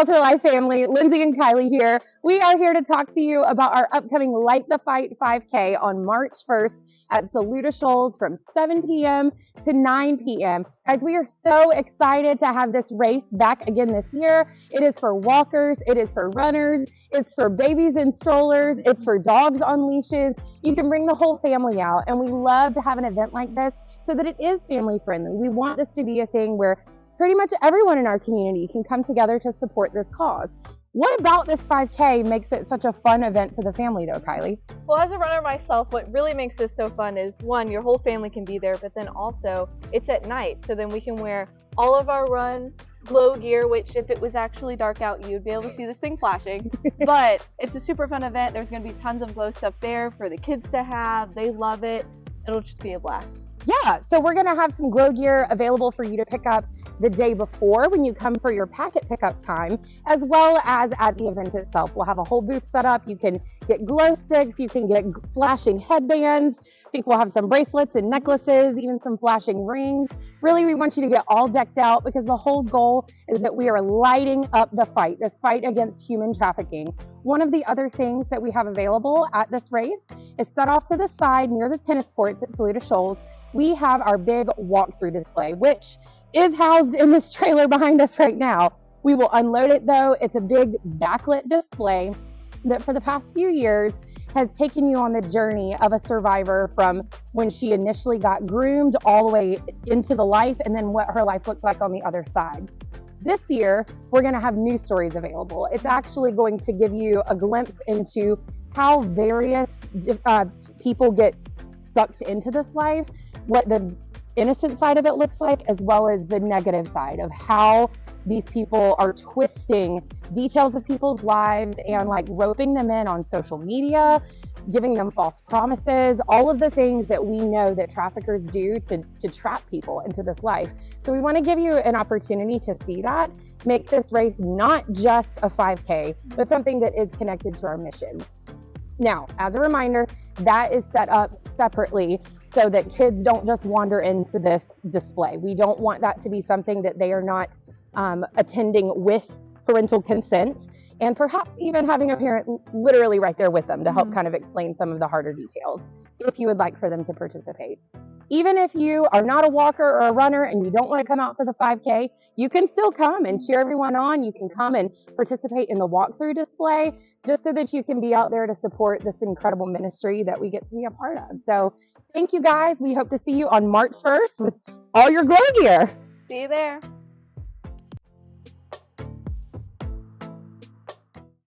Shelter Life family, Lindsay and Kylie here. We are here to talk to you about our upcoming Light the Fight 5K on March 1st at Saluda Shoals from 7 p.m. to 9 p.m. Guys, we are so excited to have this race back again this year. It is for walkers, it is for runners, it's for babies in strollers, it's for dogs on leashes. You can bring the whole family out, and we love to have an event like this so that it is family friendly. We want this to be a thing where pretty much everyone in our community can come together to support this cause. What about this 5K makes it such a fun event for the family though, Kylie? Well, as a runner myself, what really makes this so fun is, one, your whole family can be there, but then also it's at night, so then we can wear all of our run glow gear, which if it was actually dark out, you'd be able to see this thing flashing. But it's a super fun event. There's going to be tons of glow stuff there for the kids to have. They love it. It'll just be a blast. Yeah, so we're gonna have some glow gear available for you to pick up the day before when you come for your packet pickup time, as well as at the event itself. We'll have a whole booth set up. You can get glow sticks, you can get flashing headbands. I think we'll have some bracelets and necklaces, even some flashing rings. Really, we want you to get all decked out because the whole goal is that we are lighting up the fight, this fight against human trafficking. One of the other things that we have available at this race is set off to the side near the tennis courts at Saluda Shoals. We have our big walkthrough display, which is housed in this trailer behind us right now. We will unload it though. It's a big backlit display that for the past few years has taken you on the journey of a survivor from when she initially got groomed all the way into the life and then what her life looked like on the other side. This year, we're gonna have new stories available. It's actually going to give you a glimpse into how various people get sucked into this life, what the innocent side of it looks like, as well as the negative side of how these people are twisting details of people's lives and like roping them in on social media, giving them false promises, all of the things that we know that traffickers do to trap people into this life. So we want to give you an opportunity to see that, make this race not just a 5K, but something that is connected to our mission. Now, as a reminder, that is set up separately so that kids don't just wander into this display. We don't want that to be something that they are not attending with parental consent, and perhaps even having a parent literally right there with them to help kind of explain some of the harder details if you would like for them to participate. Even if you are not a walker or a runner and you don't want to come out for the 5K, you can still come and cheer everyone on. You can come and participate in the walkthrough display just so that you can be out there to support this incredible ministry that we get to be a part of. So thank you guys. We hope to see you on March 1st with all your glow gear. See you there.